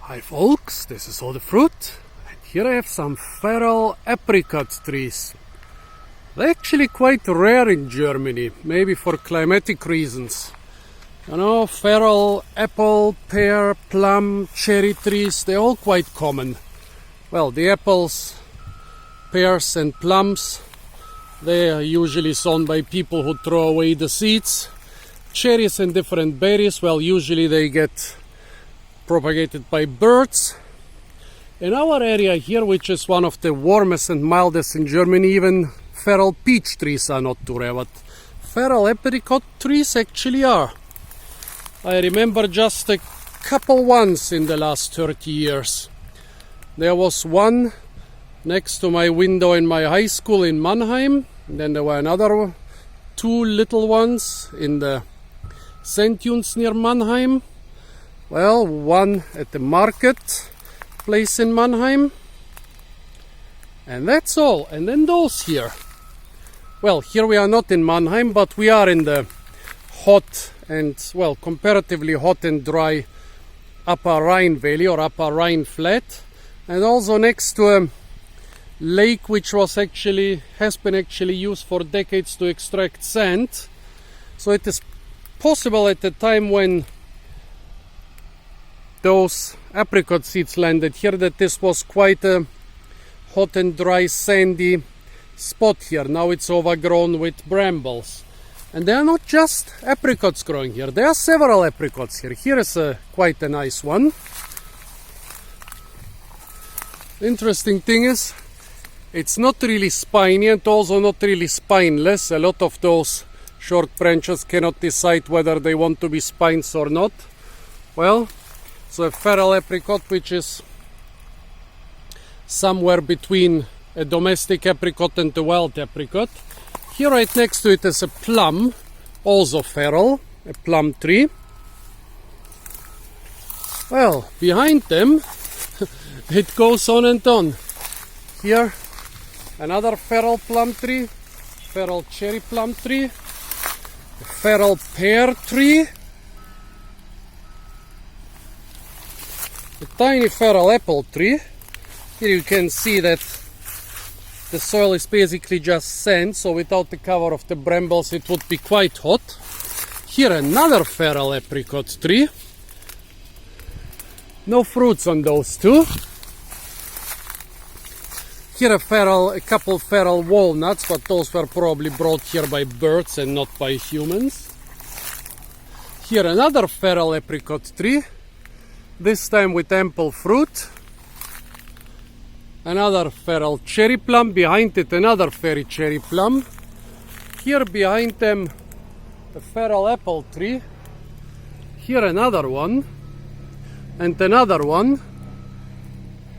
Hi folks, this is all the fruit, and here I have some feral apricot trees. They're actually quite rare in Germany, maybe for climatic reasons. You know, feral apple, pear, plum, cherry trees, they're all quite common. Well, the apples, pears and plums, they are usually sown by people who throw away the seeds. Cherries and different berries, well, usually they get propagated by birds. In our area here, which is one of the warmest and mildest in Germany, even feral peach trees are not too rare, but feral apricot trees actually are. I remember just a couple ones in the last 30 years. There was one next to my window in my high school in Mannheim, and then there were another two little ones in the sand dunes near Mannheim. Well, one at the market place in Mannheim, and that's all. And then those here. Well, here we are not in Mannheim, but we are in the hot and, well, comparatively hot and dry Upper Rhine Valley or Upper Rhine Flat, and also next to a lake which has been used for decades to extract sand. So it is possible at the time when those apricot seeds landed here that this was quite a hot and dry sandy spot here. Now it's overgrown with brambles, and there are not just apricots growing here, there are several apricots here. Here is quite a nice one. The interesting thing is it's not really spiny and also not really spineless. A lot of those short branches cannot decide whether they want to be spines or not. Well, so a feral apricot, which is somewhere between a domestic apricot and a wild apricot. Here right next to it is a plum, also feral, a plum tree. Well, behind them it goes on and on. Here another feral plum tree, feral cherry plum tree, a feral pear tree, a tiny feral apple tree. Here you can see that the soil is basically just sand, so without the cover of the brambles it would be quite hot. Here another feral apricot tree. No fruits on those two. Here a couple feral walnuts, but those were probably brought here by birds and not by humans. Here another feral apricot tree, this time with ample fruit. Another feral cherry plum, behind it another fairy cherry plum. Here behind them a feral apple tree. Here another one, and another one.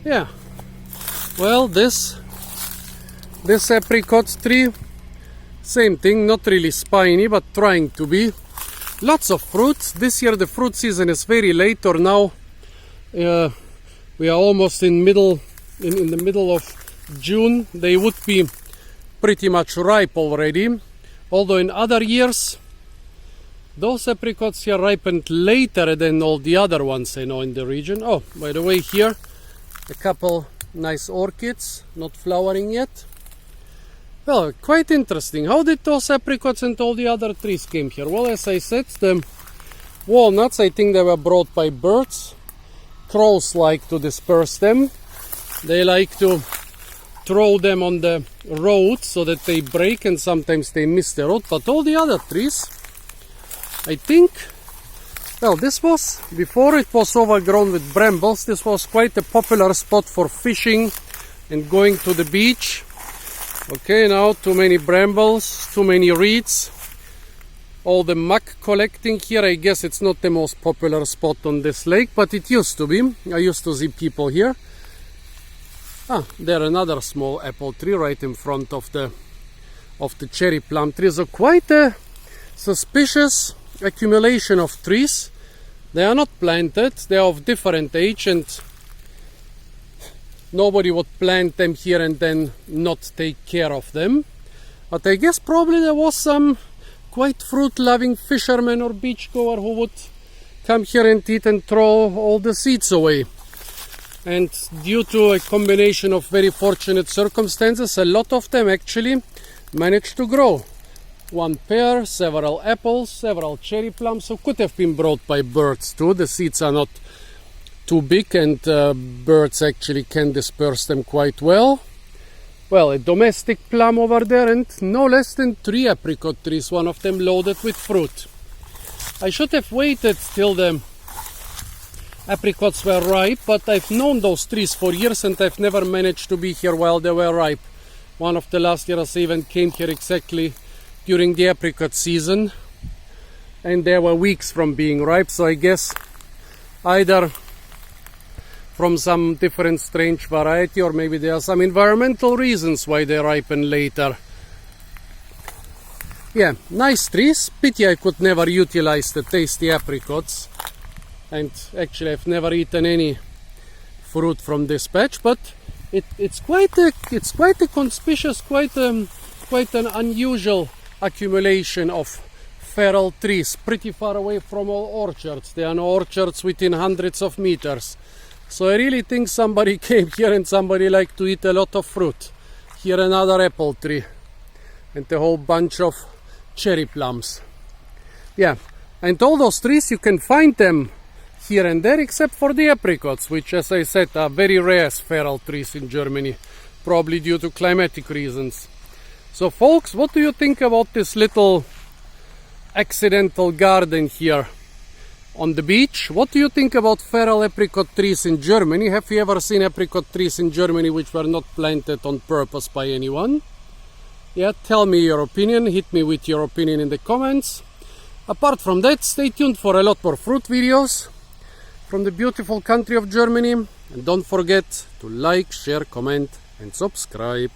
Yeah. Well, this apricot tree, same thing, not really spiny, but trying to be. Lots of fruits. This year the fruit season is very late, or now we are almost in the middle of June. They would be pretty much ripe already. Although in other years those apricots here ripened later than all the other ones I know in the region. Oh, by the way, here a couple nice orchids, not flowering yet. Well, quite interesting. How did those apricots and all the other trees came here? Well, as I said, the walnuts, I think they were brought by birds. Crows like to disperse them. They like to throw them on the road so that they break, and sometimes they miss the road. But all the other trees, I think, well, this was, before it was overgrown with brambles, this was quite a popular spot for fishing and going to the beach. Okay, now too many brambles, too many reeds, all the muck collecting here. I guess it's not the most popular spot on this lake, but it used to be. I used to see people here. There another small apple tree right in front of the cherry plum tree. So quite a suspicious accumulation of trees. They are not planted, they are of different age, and nobody would plant them here and then not take care of them. But I guess probably there was some quite fruit-loving fisherman or beachgoer who would come here and eat and throw all the seeds away. And due to a combination of very fortunate circumstances, a lot of them actually managed to grow. One pear, several apples, several cherry plums, so could have been brought by birds too. The seeds are not too big and birds actually can disperse them quite well. Well, a domestic plum over there and no less than 3 apricot trees, one of them loaded with fruit. I should have waited till the apricots were ripe, but I've known those trees for years and I've never managed to be here while they were ripe. One of the last years I even came here exactly during the apricot season and they were weeks from being ripe, so I guess either from some different strange variety or maybe there are some environmental reasons why they ripen later. Yeah, nice trees. Pity I could never utilize the tasty apricots, and actually I've never eaten any fruit from this patch, but it's quite a conspicuous, quite an unusual accumulation of feral trees pretty far away from all orchards. There are no orchards within hundreds of meters. So I really think somebody came here and somebody liked to eat a lot of fruit. Here another apple tree and a whole bunch of cherry plums. Yeah, and all those trees you can find them here and there except for the apricots, which as I said are very rare as feral trees in Germany, probably due to climatic reasons. So folks, what do you think about this little accidental garden here on the beach? What do you think about feral apricot trees in Germany? Have you ever seen apricot trees in Germany which were not planted on purpose by anyone? Yeah, tell me your opinion, hit me with your opinion in the comments. Apart from that, stay tuned for a lot more fruit videos from the beautiful country of Germany. And don't forget to like, share, comment and subscribe.